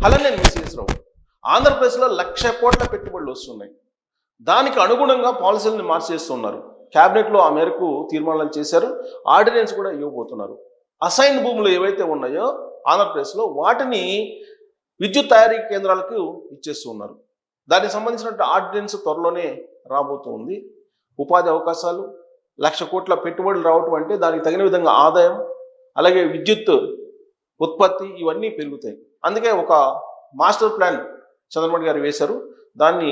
అలానే సిఎస్ రావు ఆంధ్రప్రదేశ్లో 1,00,000 కోట్ల పెట్టుబడులు వస్తున్నాయి. దానికి అనుగుణంగా పాలసీలను మార్చేస్తున్నారు. క్యాబినెట్లో ఆ మేరకు తీర్మానాలు చేశారు. ఆర్డినెన్స్ కూడా ఇవ్వబోతున్నారు. అసైన్ భూములు ఏవైతే ఉన్నాయో ఆంధ్రప్రదేశ్లో వాటిని విద్యుత్ తయారీ కేంద్రాలకు ఇచ్చేస్తూ ఉన్నారు. దానికి సంబంధించిన ఆర్డినెన్స్ త్వరలోనే రాబోతుంది. ఉపాధి అవకాశాలు 1,00,000 కోట్ల పెట్టుబడులు రావటం అంటే దానికి తగిన విధంగా ఆదాయం, అలాగే విద్యుత్ ఉత్పత్తి ఇవన్నీ పెరుగుతాయి. అందుకే ఒక మాస్టర్ ప్లాన్ చంద్రబాబు గారు వేశారు. దాన్ని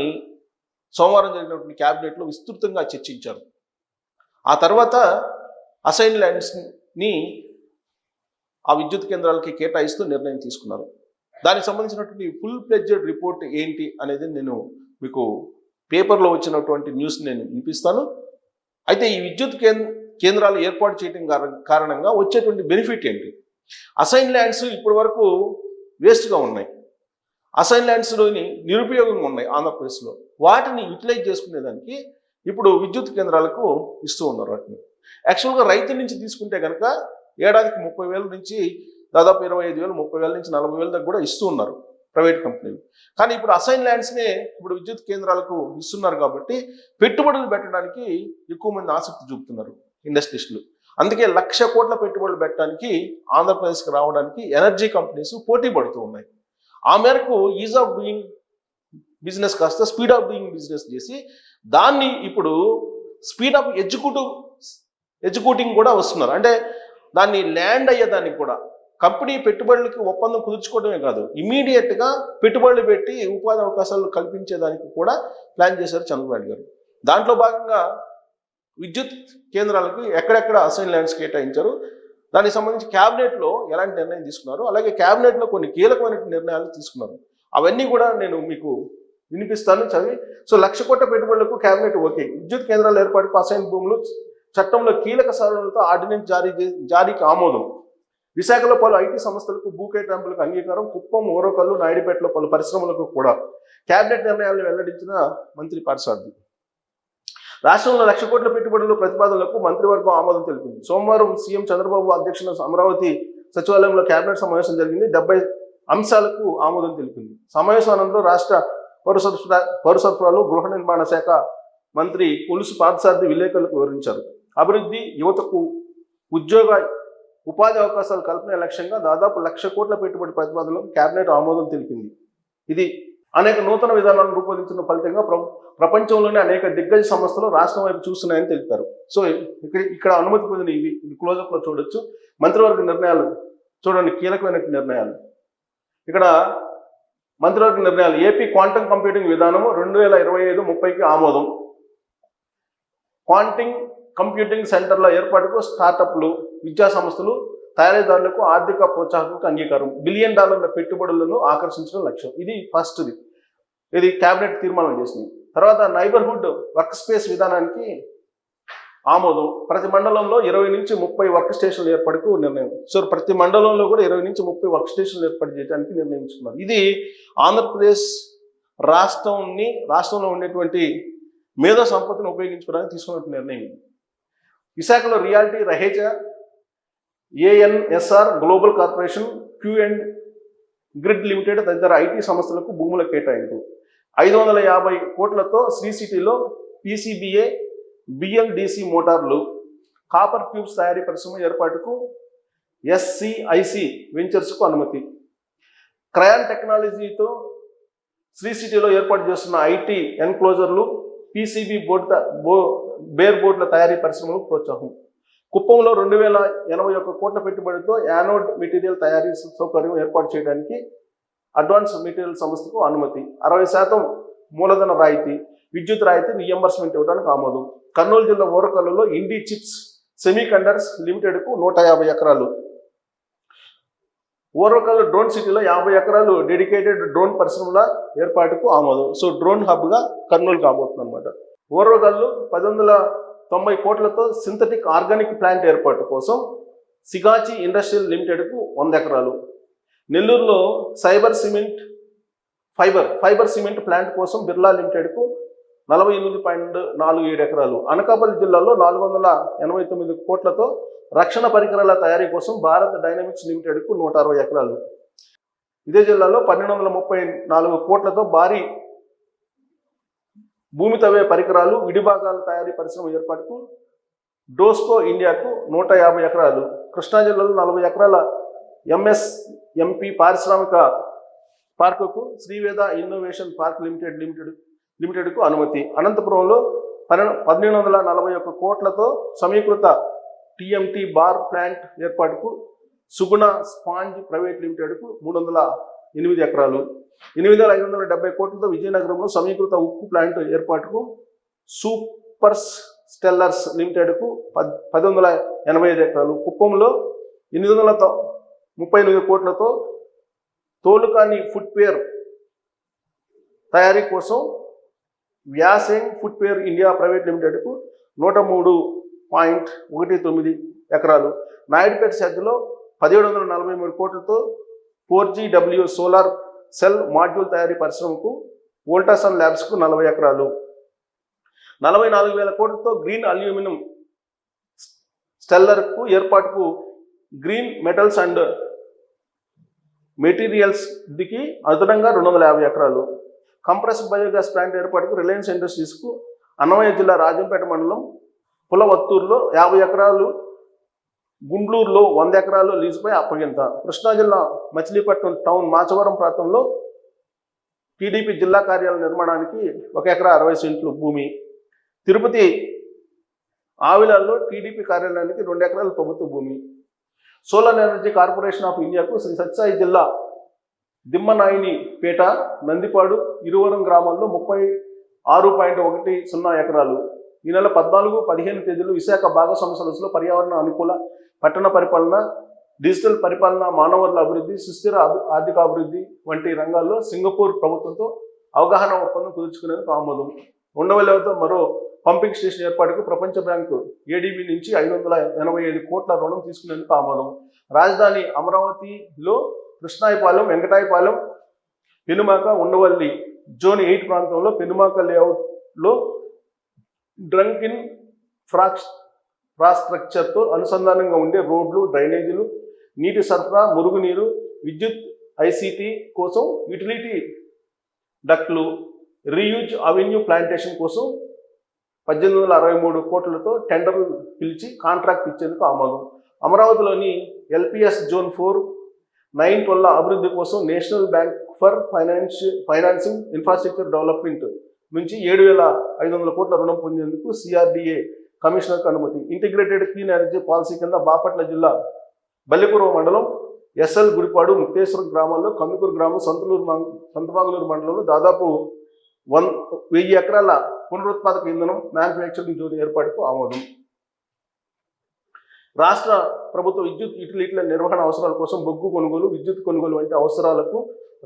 సోమవారం జరిగినటువంటి క్యాబినెట్లో విస్తృతంగా చర్చించారు. ఆ తర్వాత అసైన్ ల్యాండ్స్ని ఆ విద్యుత్ కేంద్రాలకి కేటాయిస్తూ నిర్ణయం తీసుకున్నారు. దానికి సంబంధించినటువంటి ఫుల్ ప్లెడ్జెడ్ రిపోర్ట్ ఏంటి అనేది నేను మీకు పేపర్లో వచ్చినటువంటి న్యూస్ నేను వినిపిస్తాను. అయితే ఈ విద్యుత్ కేంద్రాలు ఏర్పాటు చేయడం కారణంగా వచ్చేటువంటి బెనిఫిట్ ఏంటి? అసైన్ ల్యాండ్స్ ఇప్పటి వరకు వేస్ట్గా ఉన్నాయి. అసైన్ ల్యాండ్స్లోని నిరుపయోగంగా ఉన్నాయి ఆంధ్రప్రదేశ్లో. వాటిని యూటిలైజ్ చేసుకునేదానికి ఇప్పుడు విద్యుత్ కేంద్రాలకు ఇస్తూ ఉన్నారు. వాటిని యాక్చువల్గా రైతు నుంచి తీసుకుంటే కనుక ఏడాదికి 30,000 నుంచి దాదాపు 25,000, 30,000 నుంచి 40,000 దాకా కూడా ఇస్తూ ఉన్నారు ప్రైవేట్ కంపెనీలు. కానీ ఇప్పుడు అసైన్ ల్యాండ్స్నే ఇప్పుడు విద్యుత్ కేంద్రాలకు ఇస్తున్నారు కాబట్టి పెట్టుబడులు పెట్టడానికి ఎక్కువ మంది ఆసక్తి చూపుతున్నారు ఇండస్ట్రీస్లు. అందుకే 1,00,000 కోట్ల పెట్టుబడులు పెట్టడానికి ఆంధ్రప్రదేశ్కి రావడానికి ఎనర్జీ కంపెనీస్ పోటీ పడుతూ ఉన్నాయి. ఆ మేరకు ఈజ్ ఆఫ్ డూయింగ్ బిజినెస్ కాస్త స్పీడ్ ఆఫ్ డూయింగ్ బిజినెస్ చేసి దాన్ని ఇప్పుడు స్పీడ్ ఆఫ్ ఎగ్జిక్యూటింగ్ కూడా వస్తున్నారు. అంటే దాన్ని ల్యాండ్ అయ్యేదానికి కూడా కంపెనీ పెట్టుబడులకి ఒప్పందం కుదుర్చుకోవడమే కాదు, ఇమీడియట్గా పెట్టుబడులు పెట్టి ఉపాధి అవకాశాలు కల్పించేదానికి కూడా ప్లాన్ చేశారు చంద్రబాబు గారు. దాంట్లో భాగంగా విద్యుత్ కేంద్రాలకు ఎక్కడెక్కడ అసైన్ ల్యాండ్స్ కేటాయించారు, దానికి సంబంధించి క్యాబినెట్లో ఎలాంటి నిర్ణయం తీసుకున్నారు, అలాగే క్యాబినెట్లో కొన్ని కీలకమైన నిర్ణయాలు తీసుకున్నారు. అవన్నీ కూడా నేను మీకు వినిపిస్తాను చదివి. సో 1,00,000 కోట్ల పెట్టుబడులకు క్యాబినెట్ ఓకే. విద్యుత్ కేంద్రాల ఏర్పాటుకు అసైన్ భూములు చట్టంలో కీలక సవరణలతో ఆర్డినెన్స్ జారీకి ఆమోదం. విశాఖలో పలు ఐటీ సంస్థలకు భూ కేటాయింపులకు అంగీకారం. కుప్పం, ఓరకల్లు, నాయుడుపేటలో పలు పరిశ్రమలకు కూడా క్యాబినెట్ నిర్ణయాలను వెల్లడించిన మంత్రి పార్థసారథి. రాష్ట్రంలో 1,00,000 కోట్ల పెట్టుబడుల ప్రతిపాదనలకు మంత్రివర్గం ఆమోదం తెలిపింది. సోమవారం సీఎం చంద్రబాబు అధ్యక్షతన అమరావతి సచివాలయంలో కేబినెట్ సమావేశం జరిగింది. 70 అంశాలకు ఆమోదం తెలిపింది. సమావేశం అనంతరం రాష్ట్ర పౌర సరఫరాలు, గృహ నిర్మాణ శాఖ మంత్రి కొలుసు పార్థసారథి విలేకరులకు వివరించారు. అభివృద్ధి, యువతకు ఉద్యోగ ఉపాధి అవకాశాలు కల్పనే లక్ష్యంగా దాదాపు 1,00,000 కోట్ల పెట్టుబడి ప్రతిపాదనలకు కేబినెట్ ఆమోదం తెలిపింది. ఇది అనేక నూతన విధానాలను రూపొందించిన ఫలితంగా ప్రపంచంలోనే అనేక దిగ్గజ సంస్థలు రాష్ట్రం వైపు చూస్తున్నాయని తెలిపారు. సో ఇక్కడ అనుమతి పొందిన ఇవి క్లోజప్లో చూడొచ్చు. మంత్రివర్గ నిర్ణయాలు చూడండి, కీలకమైన నిర్ణయాలు. ఇక్కడ మంత్రివర్గ నిర్ణయాలు. ఏపీ క్వాంటమ్ కంప్యూటింగ్ విధానము 2025-30కి ఆమోదం. క్వాంటింగ్ కంప్యూటింగ్ సెంటర్ల ఏర్పాటుకు స్టార్టప్లు, విద్యా సంస్థలు, తయారీదారులకు ఆర్థిక ప్రోత్సాహకు అంగీకారం. $1 బిలియన్ పెట్టుబడులను ఆకర్షించడం లక్ష్యం. ఇది ఫస్ట్ది. ఇది క్యాబినెట్ తీర్మానం చేసింది. తర్వాత నైబర్హుడ్ వర్క్ స్పేస్ విధానానికి ఆమోదం. ప్రతి మండలంలో 20 నుంచి 30 వర్క్ స్టేషన్లు ఏర్పాటుకు నిర్ణయం. సో ప్రతి మండలంలో కూడా 20 నుంచి 30 వర్క్ స్టేషన్లు ఏర్పాటు చేయడానికి నిర్ణయించుకున్నారు. ఇది ఆంధ్రప్రదేశ్ రాష్ట్రంలో ఉండేటువంటి మేధో సంపత్తిని ఉపయోగించుకోవడానికి తీసుకున్న నిర్ణయం. విశాఖలో reality, Raheja, ANSR global corporation, Q and grid limited తదితర ఐటీ సంస్థలకు భూముల కేటాయింపు. 550 కోట్లతో శ్రీ సిటీలో పీసీబీఏ, బిఎల్డిసి మోటార్లు, కాపర్ ట్యూబ్స్ తయారీ పరిశ్రమ ఏర్పాటుకు ఎస్సిఐసి వెంచర్స్కు అనుమతి. క్రయాన్ టెక్నాలజీతో శ్రీ సిటీలో ఏర్పాటు చేస్తున్న ఐటీ ఎన్క్లోజర్లు, పీసీబీ బేర్ బోర్డుల తయారీ పరిశ్రమలకు ప్రోత్సాహం. కుప్పంలో 2,081 కోట్ల పెట్టుబడితో యానోడ్ మెటీరియల్ తయారీ సౌకర్యం ఏర్పాటు చేయడానికి అడ్వాన్స్ మెటీరియల్ సంస్థకు అనుమతి. 60% మూలధన రాయితీ, విద్యుత్ రాయితీ రీఎంబర్స్మెంట్ ఇవ్వడానికి ఆమోదం. కర్నూలు జిల్లా ఓరకల్లులో ఇండి చిప్స్ సెమీకండక్టర్స్ లిమిటెడ్కు 150 ఎకరాలు. ఓరకల్లు డ్రోన్ సిటీలో 50 ఎకరాలు డెడికేటెడ్ డ్రోన్ పరిశ్రమల ఏర్పాటుకు ఆమోదం. సో డ్రోన్ హబ్గా కర్నూలు కాబోతుంది అనమాట. ఓరకల్లు 190 కోట్లతో సింథటిక్ ఆర్గానిక్ ప్లాంట్ ఏర్పాటు కోసం సిగాచి ఇండస్ట్రియల్ లిమిటెడ్కు 100 ఎకరాలు. నెల్లూరులో ఫైబర్ సిమెంట్ ప్లాంట్ కోసం బిర్లా లిమిటెడ్కు 48.47 ఎకరాలు. అనకాపల్లి జిల్లాలో 489 కోట్లతో రక్షణ పరికరాల తయారీ కోసం భారత్ డైనమిక్స్ లిమిటెడ్కు 160 ఎకరాలు. ఇదే జిల్లాలో 1234 కోట్లతో భారీ భూమి తవ్వే పరికరాలు విడిభాగాల తయారీ పరిశ్రమ ఏర్పాటుకు డోస్కో ఇండియాకు 150 ఎకరాలు, కృష్ణా జిల్లాలో 40 ఎకరాల ఎంఎస్ఎంపి పారిశ్రామిక పార్కుకు శ్రీవేద ఇన్నోవేషన్ పార్క్ లిమిటెడ్కు అనుమతి. అనంతపురంలో 1841 కోట్లతో సమీకృత టిఎంటి బార్ ప్లాంట్ ఏర్పాటుకు సుగుణ స్పాంజ్ ప్రైవేట్ లిమిటెడ్కు 308 ఎకరాలు, 8570 కోట్లతో విజయనగరంలో సమీకృత ఉక్కు ప్లాంట్ ఏర్పాటుకు సూపర్స్ స్టెల్లర్స్ లిమిటెడ్కు 1085 ఎకరాలు, కుప్పంలో 838 కోట్లతో తోలుకాని ఫుట్వేర్ తయారీ కోసం వ్యాసెంగ్ ఫుట్వేర్ ఇండియా ప్రైవేట్ లిమిటెడ్కు 103.19 ఎకరాలు, నాయుడుపేట సర్దులో 1743 కోట్లతో 4GW సోలార్ సెల్ మాడ్యూల్ తయారీ పరిశ్రమకు వోల్టాసన్ ల్యాబ్స్కు 40 ఎకరాలు, 44,000 కోట్లతో గ్రీన్ అల్యూమినియం స్టెల్లర్కు ఏర్పాటుకు గ్రీన్ మెటల్స్ అండ్ మెటీరియల్స్ దికి అదనంగా 250 ఎకరాలు, కంప్రెస్ బయోగ్యాస్ ప్లాంట్ ఏర్పాటుకు రిలయన్స్ ఇండస్ట్రీస్కు అన్నమయ్య జిల్లా రాజంపేట మండలం పులవత్తూరులో 50 ఎకరాలు, గుండ్లూరులో 100 ఎకరాలు లీజుపై అప్పగింత. కృష్ణా జిల్లా మచిలీపట్నం టౌన్ మాచవరం ప్రాంతంలో టీడీపీ జిల్లా కార్యాలయ నిర్మాణానికి 1 ఎకరా 60 సెంట్లు భూమి, తిరుపతి ఆవిలాల్లో టీడీపీ కార్యాలయానికి 2 ఎకరాల ప్రభుత్వ భూమి, సోలార్ ఎనర్జీ కార్పొరేషన్ ఆఫ్ ఇండియాకు శ్రీ సత్యసాయి జిల్లా దిమ్మనాయినిపేట, నందిపాడు, ఇరువరం గ్రామాల్లో 36.10 ఎకరాలు. ఈ నెల 14-15 తేదీలు విశాఖ భాగస్వామ్య సదస్సులో పర్యావరణ అనుకూల పట్టణ పరిపాలన, డిజిటల్ పరిపాలన, మానవ వనరుల అభివృద్ధి, సుస్థిర ఆర్థిక అభివృద్ధి వంటి రంగాల్లో సింగపూర్ ప్రభుత్వంతో అవగాహన ఒప్పందం కుదుర్చుకునేందుకు ఆమోదం. ఉండవల్లి వద్ద మరో పంపింగ్ స్టేషన్ ఏర్పాటుకు ప్రపంచ బ్యాంకు ఏడీబీ నుంచి 585 కోట్ల రుణం తీసుకునేందుకు ఆమోదం. రాజధాని అమరావతిలో కృష్ణాయపాలెం, వెంకటాయపాలెం, పెనుమాక, ఉండవల్లి జోన్ 8 ప్రాంతంలో పెనుమాక లేఅవుట్లో డ్రంక్ ఇన్ఫ్రాస్ట్రక్చర్తో అనుసంధానంగా ఉండే రోడ్లు, డ్రైనేజీలు, నీటి సరఫరా, మురుగునీరు, విద్యుత్, ఐసీటీ కోసం యుటిలిటీ డక్ట్లు, రీయూజ్ అవెన్యూ ప్లాంటేషన్ కోసం 1863 కోట్లతో టెండర్లు పిలిచి కాంట్రాక్ట్ ఇచ్చేందుకు ఆమోదం. అమరావతిలోని ఎల్పిఎస్ జోన్ 4, 912 అభివృద్ధి కోసం national bank for financing infrastructure development నుంచి 7,500 కోట్ల రుణం పొందేందుకు సిఆర్డిఏ కమిషనర్కు అనుమతి. ఇంటిగ్రేటెడ్ క్లీన్ ఎనర్జీ పాలసీ కింద బాపట్ల జిల్లా బల్లిపురం మండలం ఎస్ఎల్ గుడిపాడు, ముక్తేశ్వరం గ్రామాల్లో, కందుకూరు గ్రామం, సంతమాగులూరు మండలంలో దాదాపు 1000 ఎకరాల పునరుత్పాదక ఇంధనం మ్యానుఫ్యాక్చరింగ్ జోన్ ఏర్పాటుకు ఆమోదం. రాష్ట్ర ప్రభుత్వ విద్యుత్ యుటిలిటీల నిర్వహణ అవసరాల కోసం బొగ్గు కొనుగోలు, విద్యుత్ కొనుగోలు వంటి అవసరాలకు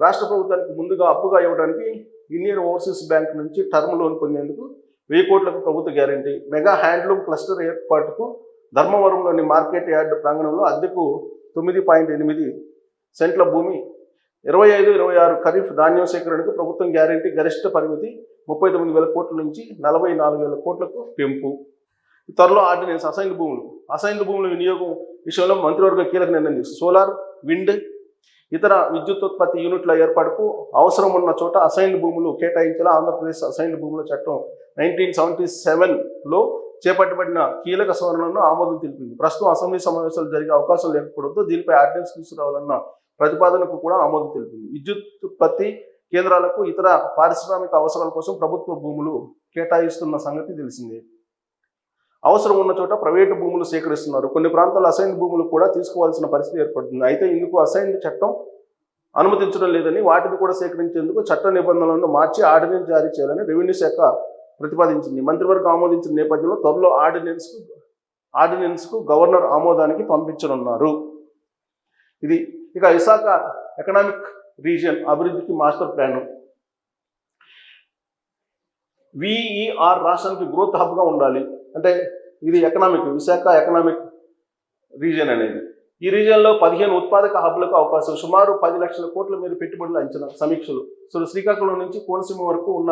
రాష్ట్ర ప్రభుత్వానికి ముందుగా అప్పుగా ఇవ్వడానికి ఇండియన్ ఓవర్సీస్ బ్యాంక్ నుంచి టర్మ్ లోన్ పొందేందుకు 1000 కోట్లకు ప్రభుత్వ గ్యారంటీ. మెగా హ్యాండ్లూమ్ క్లస్టర్ ఏర్పాటుకు ధర్మవరంలోని మార్కెట్ యార్డ్ ప్రాంగణంలో అద్దెకు 9.8 సెంట్ల భూమి, 25-26 ఖరీఫ్ ధాన్యం సేకరణకు ప్రభుత్వం గ్యారంటీ. గరిష్ట పరిమితి 39,000 కోట్ల నుంచి 44,000 కోట్లకు పెంపు. త్వరలో ఆర్డినెన్స్ అసైన్డ్ భూముల వినియోగం విషయంలో మంత్రివర్గం కీలక నిర్ణయం తీసుకుంది. సోలార్, విండ్, ఇతర విద్యుతోత్పత్తి యూనిట్ల ఏర్పాటుకు అవసరం ఉన్న చోట అసైన్డ్ భూములు కేటాయించేలా ఆంధ్రప్రదేశ్ అసైన్డ్ భూముల చట్టం 1977లో చేపట్టబడిన కీలక సవరణలను ఆమోదం తెలిపింది. ప్రస్తుతం అసెంబ్లీ సమావేశాలు జరిగే అవకాశం లేకపోవడంతో దీనిపై ఆర్డినెన్స్ తీసుకురావాలన్న ప్రతిపాదనకు కూడా ఆమోదం తెలిపింది. విద్యుతోత్పత్తి కేంద్రాలకు ఇతర పారిశ్రామిక అవసరాల కోసం ప్రభుత్వ భూములు కేటాయిస్తున్న సంగతి తెలిసిందే. అవసరం ఉన్న చోట ప్రైవేటు భూములు సేకరిస్తున్నారు. కొన్ని ప్రాంతాల్లో అసైన్డ్ భూములు కూడా తీసుకోవాల్సిన పరిస్థితి ఏర్పడుతుంది. అయితే ఇందుకు అసైన్డ్ చట్టం అనుమతించడం లేదని, వాటిని కూడా సేకరించేందుకు చట్ట నిబంధనలను మార్చి ఆర్డినెన్స్ జారీ చేయాలని రెవెన్యూ శాఖ ప్రతిపాదించింది. మంత్రివర్గం ఆమోదించిన నేపథ్యంలో త్వరలో ఆర్డినెన్స్కు గవర్నర్ ఆమోదానికి పంపించనున్నారు. ఇది ఇక విశాఖ ఎకనామిక్ రీజియన్ అభివృద్ధికి మాస్టర్ ప్లాన్. విఈఆర్ రాష్ట్రానికి గ్రోత్ హబ్గా ఉండాలి. అంటే ఇది విశాఖ ఎకనామిక్ రీజియన్ అనేది. ఈ రీజియన్లో 15 ఉత్పాదక హబ్లకు అవకాశం, సుమారు 10 లక్షల కోట్ల మేర పెట్టుబడుల అంచనా. సమీక్షలు. సో శ్రీకాకుళం నుంచి కోనసీమ వరకు ఉన్న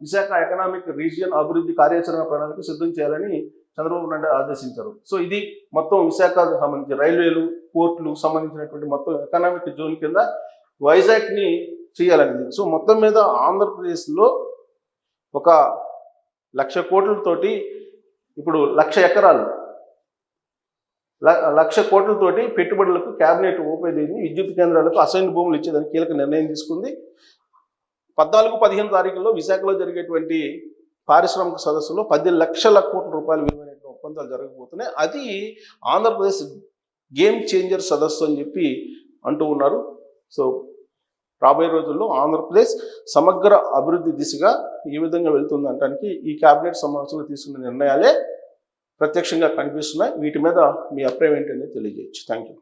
విశాఖ ఎకనామిక్ రీజియన్ అభివృద్ధి కార్యాచరణ ప్రణాళిక సిద్ధం చేయాలని చంద్రబాబు నాయుడు ఆదేశించారు. సో ఇది మొత్తం విశాఖకు సంబంధించి రైల్వేలు, పోర్టులు సంబంధించినటువంటి మొత్తం ఎకనామిక్ జోన్ కింద వైజాగ్ని చేయాలనేది. సో మొత్తం మీద ఆంధ్రప్రదేశ్లో ఒక 1,00,000 కోట్లతోటి ఇప్పుడు 1,00,000 ఎకరాలు 1,00,000 కోట్లతోటి పెట్టుబడులకు కేబినెట్ ఉపయోగించి విద్యుత్ కేంద్రాలకు అసైన్ భూములు ఇచ్చేదానికి కీలక నిర్ణయం తీసుకుంది. 14-15 తారీఖుల్లో విశాఖలో జరిగేటువంటి పారిశ్రామిక సదస్సులో 10 లక్షల కోట్ల రూపాయల విలువైన ఒప్పందాలు జరగబోతున్నాయి. అది ఆంధ్రప్రదేశ్ గేమ్ చేంజర్ సదస్సు అని చెప్పి అంటూ ఉన్నారు. సో రాబోయే రోజుల్లో ఆంధ్రప్రదేశ్ సమగ్ర అభివృద్ధి దిశగా ఏ విధంగా వెళ్తుంది అనడానికి ఈ కేబినెట్ సమావేశంలో తీసుకున్న నిర్ణయాలే ప్రత్యక్షంగా కనిపిస్తున్నాయి. వీటి మీద మీ అభిప్రాయం ఏంటనేది తెలియజేయచ్చు. Thank you.